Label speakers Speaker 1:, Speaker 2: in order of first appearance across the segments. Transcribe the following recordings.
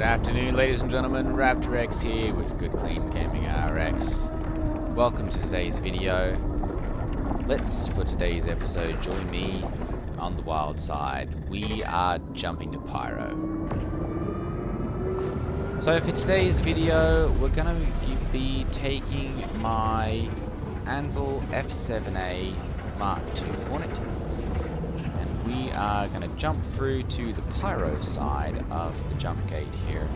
Speaker 1: Good afternoon, ladies and gentlemen. Raptor X here with Good Clean Gaming RX. Welcome to today's video. For today's episode, join me on the wild side. We are jumping to Pyro. So for today's video, we're going to be taking my Anvil F7A Mark II Hornet. And we are going to jump through to the Pyro side of the jump gate here.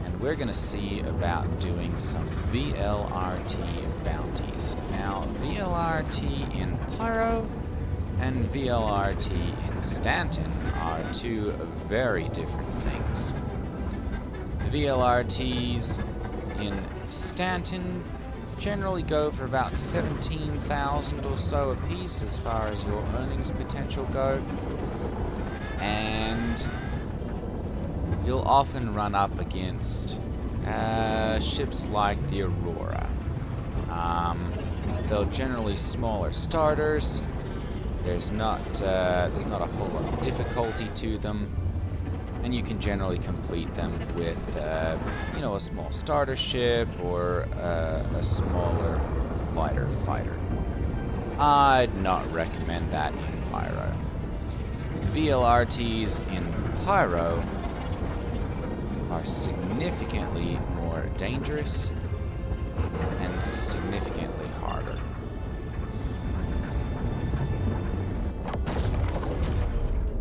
Speaker 1: And we're going to see about doing some VLRT bounties. Now, VLRT in Pyro and VLRT in Stanton are two very different things. The VLRTs in Stanton generally go for about 17,000 or so a piece as far as your earnings potential go, and you'll often run up against ships like the Aurora. They're generally smaller starters. There's not a whole lot of difficulty to them, and you can generally complete them with a small starter ship or a smaller, lighter fighter. I'd not recommend that in Pyro. VLRTs in Pyro are significantly more dangerous and significantly harder.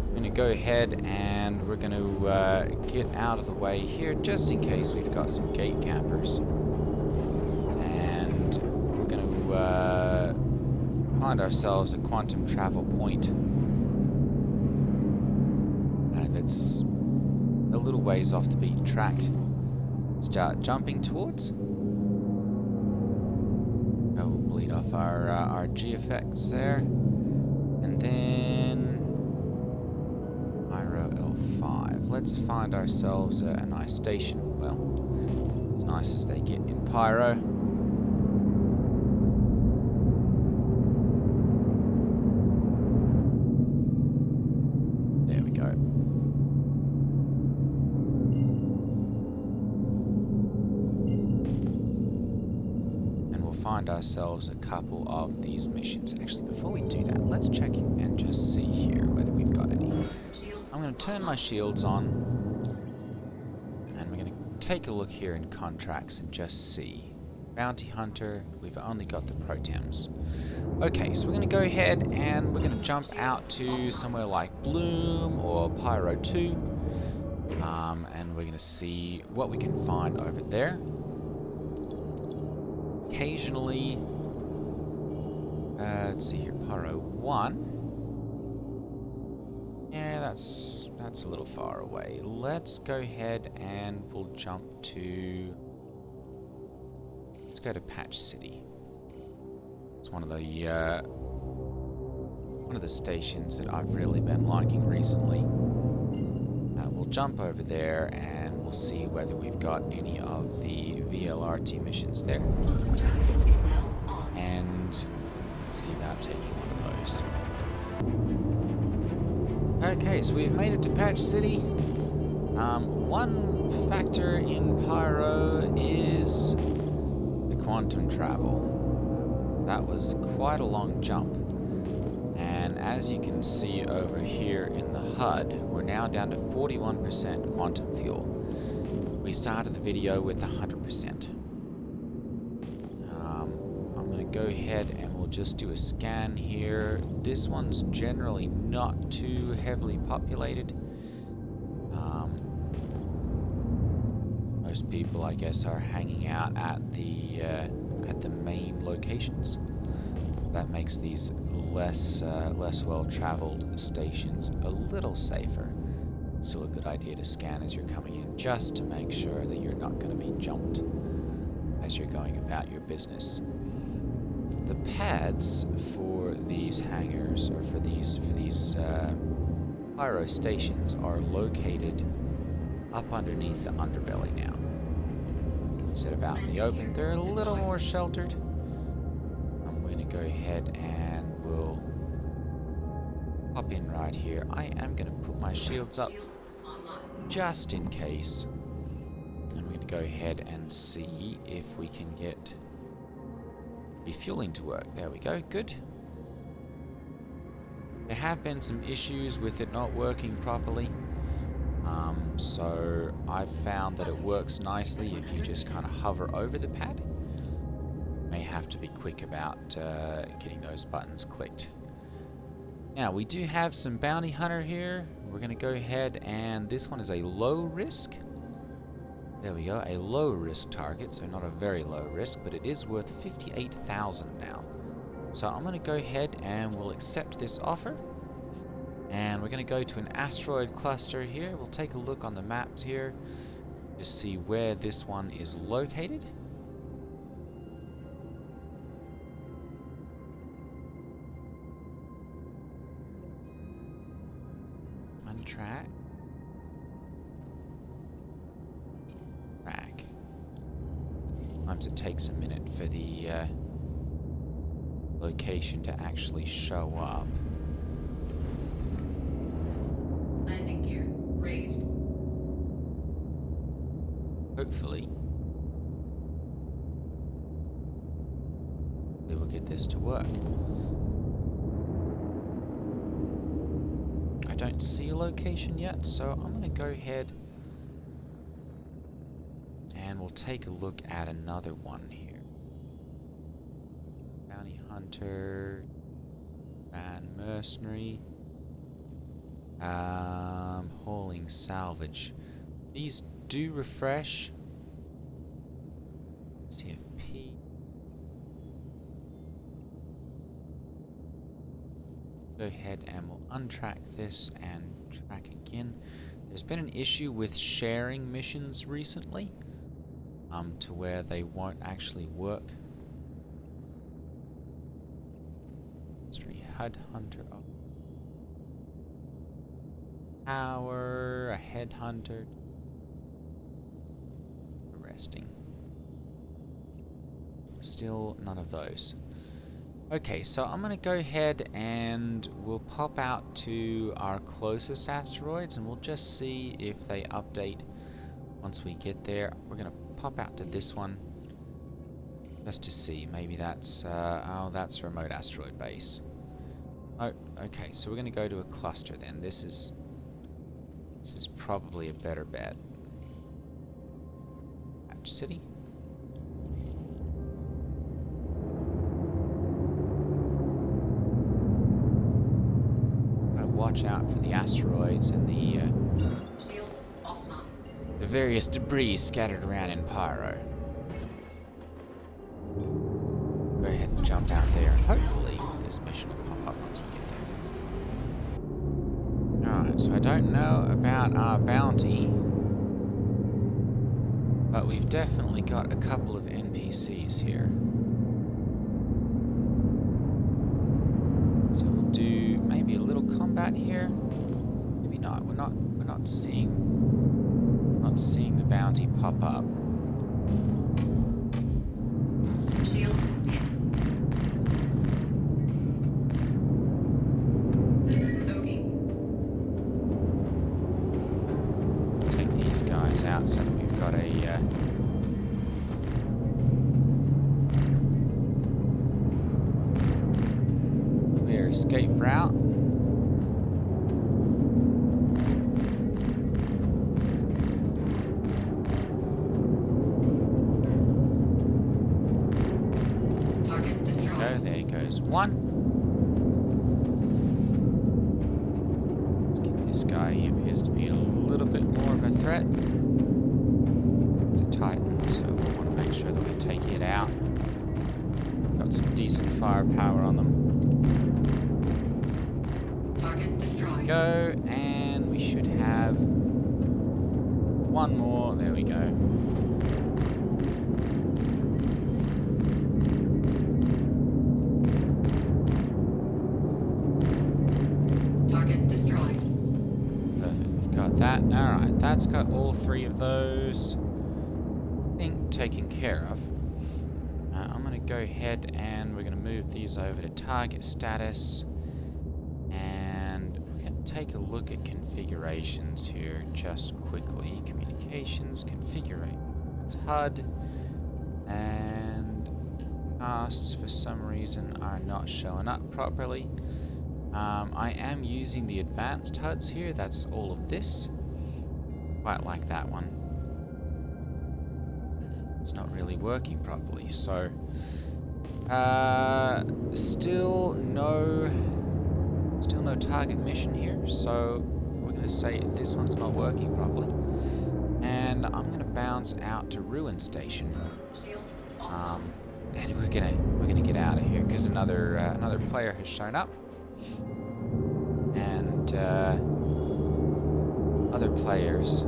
Speaker 1: I'm going to go ahead and we're going to get out of the way here just in case we've got some gate campers. And we're going to find ourselves a quantum travel point that's a little ways off the beaten track. Start jumping towards. Oh, we'll bleed off our G effects there. And then Pyro L5. Let's find ourselves a nice station. Well, as nice as they get in Pyro. There we go. And we'll find ourselves a couple of these missions. Actually, before we do that, let's check and just see here whether we've got any. I'm going to turn my shields on, and we're going to take a look here in contracts and just see. Bounty Hunter, we've only got the Protems. Okay, so we're going to go ahead and we're going to jump out to somewhere like Bloom or Pyro 2, and we're going to see what we can find over there. Occasionally, let's see here, Pyro 1. Yeah, that's a little far away. Let's go ahead and we'll jump to... Let's go to Patch City. It's one of the stations that I've really been liking recently. We'll jump over there and we'll see whether we've got any of the VLRT missions there. And see about taking one of those. Okay, so we've made it to Patch City. One factor in Pyro is the quantum travel. That was quite a long jump. And as you can see over here in the HUD, we're now down to 41% quantum fuel. We started the video with 100%. I'm going to go ahead and we'll just do a scan here. This one's generally not too heavily populated. Most people, I guess, are hanging out at the main locations. That makes these less well-traveled stations a little safer. It's still a good idea to scan as you're coming in, just to make sure that you're not going to be jumped as you're going about your business. The pads for these hangars, or for these Pyro stations, are located up underneath the underbelly now. Instead of out in the open, they're a little more sheltered. I'm going to go ahead and we'll pop in right here. I am going to put my shields up just in case. And we're going to go ahead and see if we can get refueling to work. There we go, good. There have been some issues with it not working properly. So I've found that it works nicely if you just kind of hover over the pad. May have to be quick about getting those buttons clicked. Now we do have some bounty hunter here. We're going to go ahead, and this one is a low risk. There we go, a low risk target, so not a very low risk, but it is worth 58,000 now. So I'm going to go ahead and we'll accept this offer. And we're going to go to an asteroid cluster here. We'll take a look on the maps here to see where this one is located. Untrack. Track. Sometimes it takes a minute for the location to actually show up.
Speaker 2: Landing gear raised.
Speaker 1: Hopefully, we will get this to work. I don't see a location yet, so I'm going to go ahead and we'll take a look at another one here. Bounty Hunter and Mercenary. Hauling salvage. These do refresh. CFP. Go ahead and we'll untrack this and track again. There's been an issue with sharing missions recently, to where they won't actually work. Mystery HUD Hunter. Oh. Power, a headhunter. Arresting. Still none of those. Okay, so I'm going to go ahead and we'll pop out to our closest asteroids and we'll just see if they update once we get there. We're going to pop out to this one just to see. Maybe that's, oh, that's a remote asteroid base. Oh, okay, so we're going to go to a cluster then. This is probably a better bet. Hatch City. Gotta watch out for the asteroids and the various debris scattered around in Pyro. Go ahead and jump out there, and hopefully this mission will pop up once we get there. Alright, so I don't know about our bounty, but we've definitely got a couple of NPCs here. So we'll do maybe a little combat here. Maybe not. We're not seeing the bounty pop up.
Speaker 2: Shields hit.
Speaker 1: Take these guys out so that we've got a clear escape route.
Speaker 2: Target destroyed.
Speaker 1: There goes one. Let's get this guy. He appears to be a little bit more of a threat. It's a Titan, so we want to make sure that we take it out. Got some decent firepower on them.
Speaker 2: Target destroyed.
Speaker 1: Go, and we should have one more. There we go.
Speaker 2: Target destroyed.
Speaker 1: Perfect, we've got that. Alright, that's got all three of those, I think, taken care of. I'm going to go ahead and we're going to move these over to target status. And we're going take a look at configurations here just quickly. Communications, configuration, HUD, and tasks for some reason are not showing up properly. I am using the advanced HUDs here. That's all of this. Quite like that one. It's not really working properly, so still no target mission here, so we're going to say this one's not working properly, and I'm going to bounce out to Ruin Station, and we're gonna get out of here because another player has shown up, and other players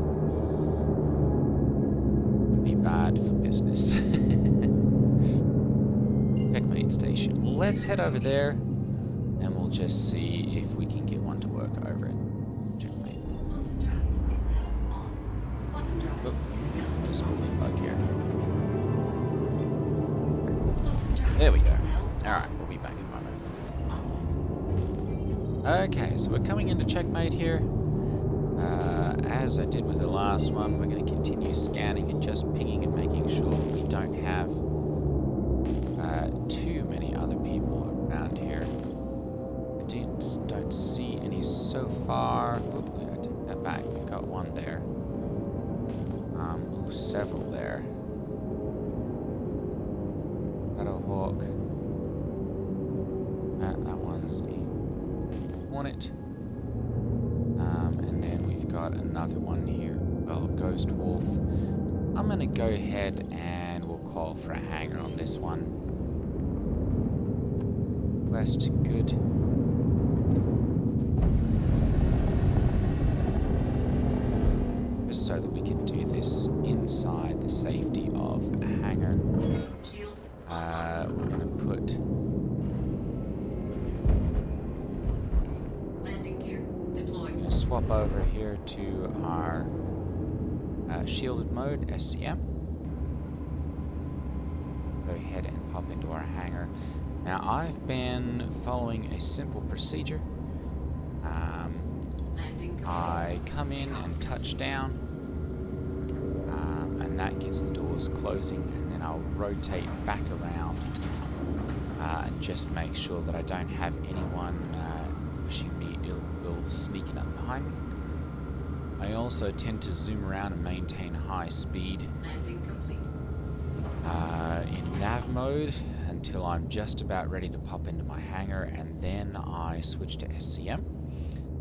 Speaker 1: would be bad for business. Checkmate Station. Let's head over there, and we'll just see if we can get one to work over it. Checkmate. Oh, got a spooling bug here. There we go. Alright, we'll be back in a moment. Okay, so we're coming into Checkmate here. As I did with the last one, we're going to continue scanning and just pinging and making sure we don't have too many other people around here. I don't see any so far. Oh, I take that back. We've got one there. Several there. Shadowhawk. That one's in Hornet. And then we've got another one here. Oh, Ghost Wolf. I'm gonna go ahead and we'll call for a hangar on this one. West, good. Just so that we can do this inside the safety of a hangar. We're gonna put
Speaker 2: landing gear deployed.
Speaker 1: Gonna swap over here to our shielded mode, SCM. Go ahead and pop into our hangar. Now I've been following a simple procedure. I come in and touch down, and that gets the doors closing, and then I'll rotate back around and just make sure that I don't have anyone wishing me ill will sneaking up behind me. I also tend to zoom around and maintain high speed
Speaker 2: Landing complete.
Speaker 1: in nav mode until I'm just about ready to pop into my hangar, and then I switch to SCM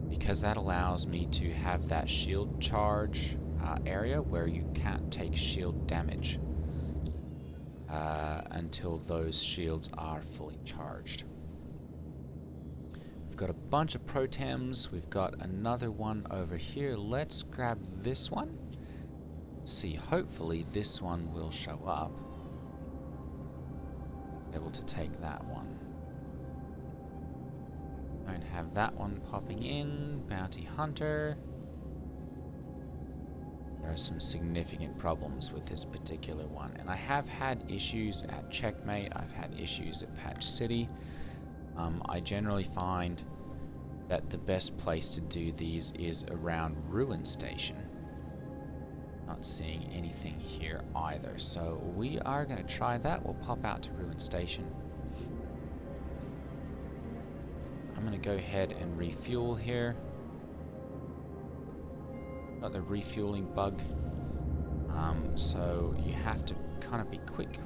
Speaker 1: because that allows me to have that shield charge area where you can't take shield damage until those shields are fully charged. We've got a bunch of protems. We've got another one over here. Let's grab this one. See, hopefully this one will show up. Able to take that one. Don't have that one popping in. Bounty Hunter. There are some significant problems with this particular one, and I have had issues at Checkmate. I've had issues at Patch City. I generally find that the best place to do these is around Ruin Station. Not seeing anything here either, so we are going to try that. We'll pop out to Ruin Station. I'm going to go ahead and refuel here. Got the refueling bug, so you have to kind of be quick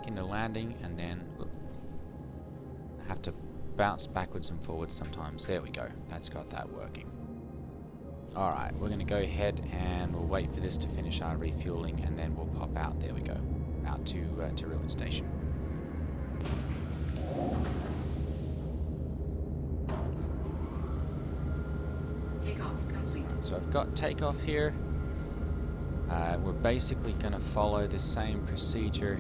Speaker 1: into landing, and then have to bounce backwards and forwards sometimes. There we go. That's got that working. Alright, we're going to go ahead and we'll wait for this to finish our refueling, and then we'll pop out. There we go. Out to Ruin Station.
Speaker 2: Takeoff complete.
Speaker 1: So I've got takeoff here. We're basically going to follow the same procedure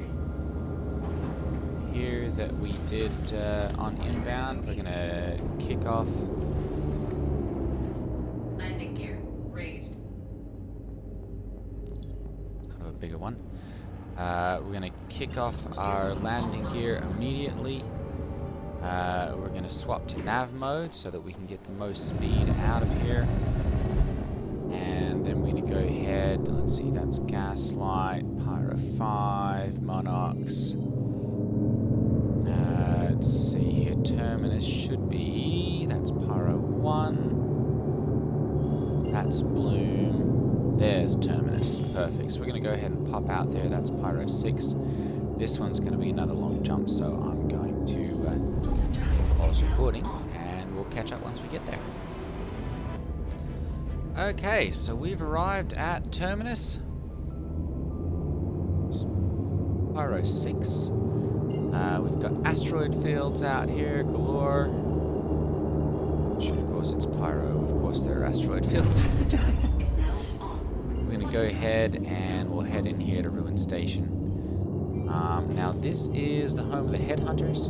Speaker 1: here that we did on inbound. We're going to kick off.
Speaker 2: Landing gear raised.
Speaker 1: It's kind of a bigger one. We're going to kick off our landing gear immediately. We're going to swap to nav mode so that we can get the most speed out of here. And then we're going to go ahead. Let's see, that's Gaslight, Pyro 5, Monarchs. Let's see here. Terminus should be. That's Pyro 1. That's Bloom. There's Terminus. Perfect. So we're going to go ahead and pop out there. That's Pyro 6. This one's going to be another long jump, so I'm going to pause recording and we'll catch up once we get there. Okay, so we've arrived at Terminus. Pyro 6. We've got asteroid fields out here galore. Which, of course, it's Pyro. Of course, there are asteroid fields. We're going to go ahead and we'll head in here to Ruin Station. Now, this is the home of the headhunters.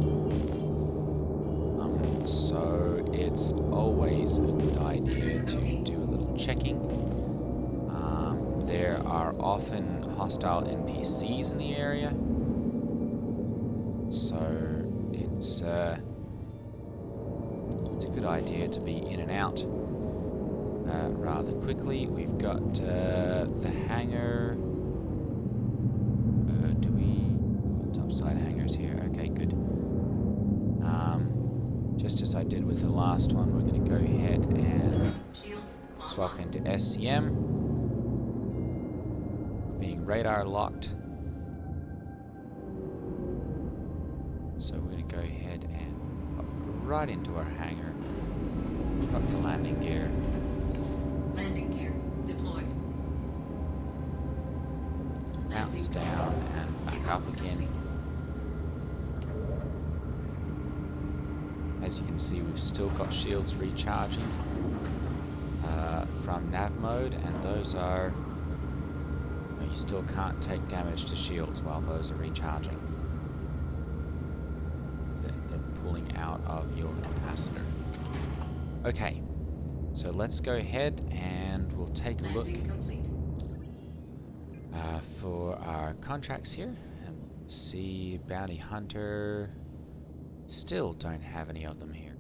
Speaker 1: So it's always a good idea to do a little checking. There are often hostile NPCs in the area. So it's a good idea to be in and out rather quickly. We've got the hangar. Do we topside hangars here? Okay, good. Just as I did with the last one, we're going to go ahead and swap into SCM. Being radar locked. So we're going to go ahead and pop right into our hangar. Drop the landing gear.
Speaker 2: Landing gear deployed.
Speaker 1: Bounce down and back up again. As you can see, we've still got shields recharging from nav mode, and those are... You still can't take damage to shields while those are recharging. They're pulling out of your capacitor. Okay, so let's go ahead and we'll take a look for our contracts here, and we'll see Bounty Hunter. Still don't have any of them here.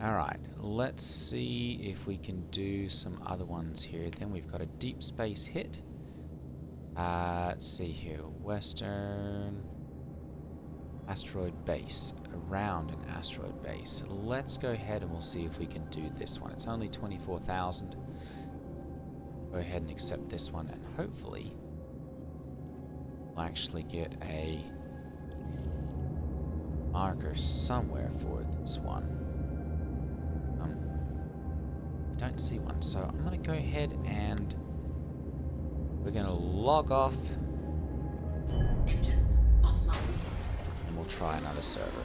Speaker 1: Alright, let's see if we can do some other ones here. Then we've got a deep space hit. Let's see here. Western asteroid base. Around an asteroid base. Let's go ahead and we'll see if we can do this one. It's only 24,000. Go ahead and accept this one, and hopefully we'll actually get a marker somewhere for this one. I don't see one, so I'm going to go ahead and we're going to log off.
Speaker 2: Engines offline.
Speaker 1: And we'll try another server.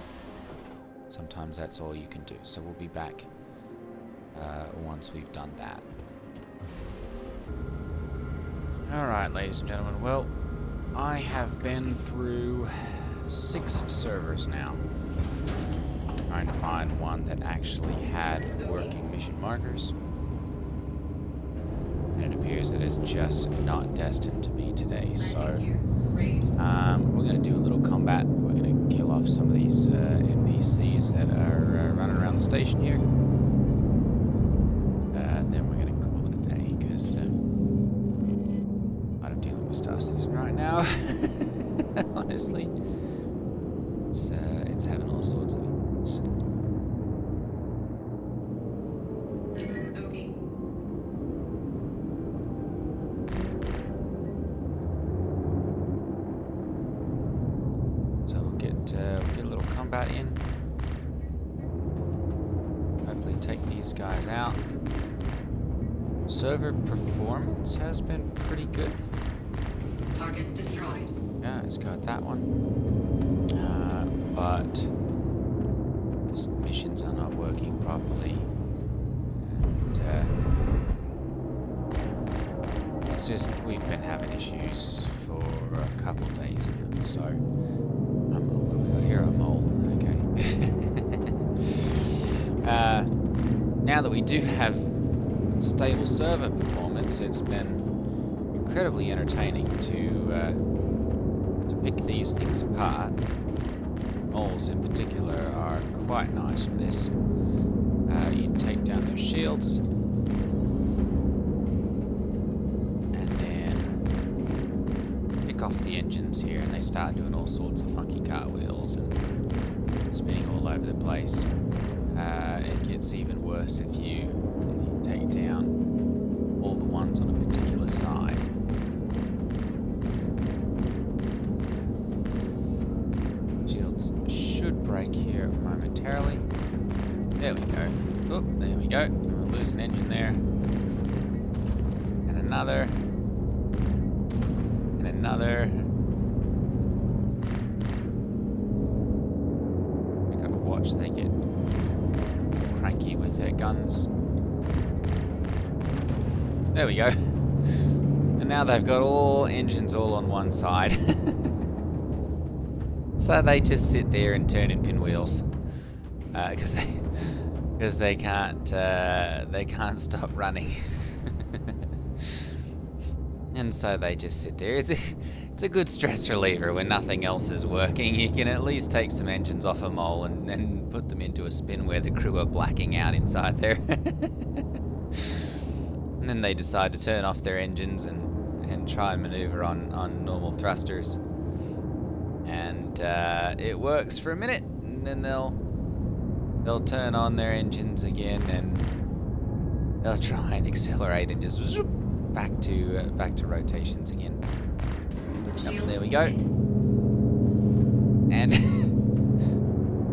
Speaker 1: Sometimes that's all you can do. So we'll be back once we've done that. Alright, ladies and gentlemen. Well, I have been through 6 servers now, trying to find one that actually had working mission markers, and it appears that it's just not destined to be today. So we're going to do a little combat. We're going to kill off some of these NPCs that are running around the station here. Then we're going to call it a day, because I'm dealing with Star Citizen right now. Honestly, it's having all sorts of issues.
Speaker 2: Okay.
Speaker 1: So we'll get a little combat in. Hopefully take these guys out. Server performance has been pretty good.
Speaker 2: Target destroyed.
Speaker 1: Yeah, it's got that one. But just missions are not working properly. And it's just, we've been having issues for a couple of days now. So, what have we got here? A mole. Okay. Now that we do have stable server performance, it's been incredibly entertaining to pick these things apart moles in particular are quite nice for this. You can take down their shields, and then pick off the engines here, and they start doing all sorts of funky cartwheels and spinning all over the place. It gets even worse if you take down all the ones on a particular side. Shields should break here momentarily. There we go. Oh, there we go. We'll lose an engine there. And another. And another. We gotta watch they get cranky with their guns. There we go. And now they've got all engines all on one side. So they just sit there and turn in pinwheels. Because they can't stop running. And so they just sit there. It's a good stress reliever when nothing else is working. You can at least take some engines off a mole and put them into a spin where the crew are blacking out inside there. And then they decide to turn off their engines and try and maneuver on normal thrusters. And it works for a minute, and then they'll turn on their engines again, and they'll try and accelerate and just zoop, back to rotations again. Yep, there we go. And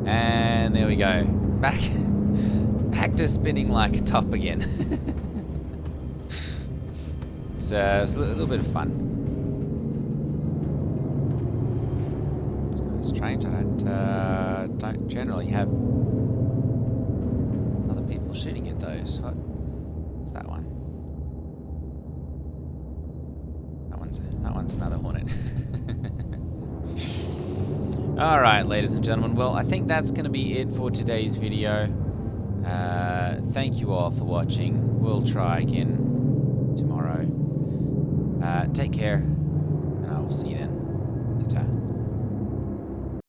Speaker 1: and there we go. Back to spinning like a top again. It's a little bit of fun. It's kind of strange. I don't generally have other people shooting at those. What's that one? That one's another Hornet. All right, ladies and gentlemen. Well, I think that's going to be it for today's video. Thank you all for watching. We'll try again tomorrow. Take care, and I will see you then. Ta-ta.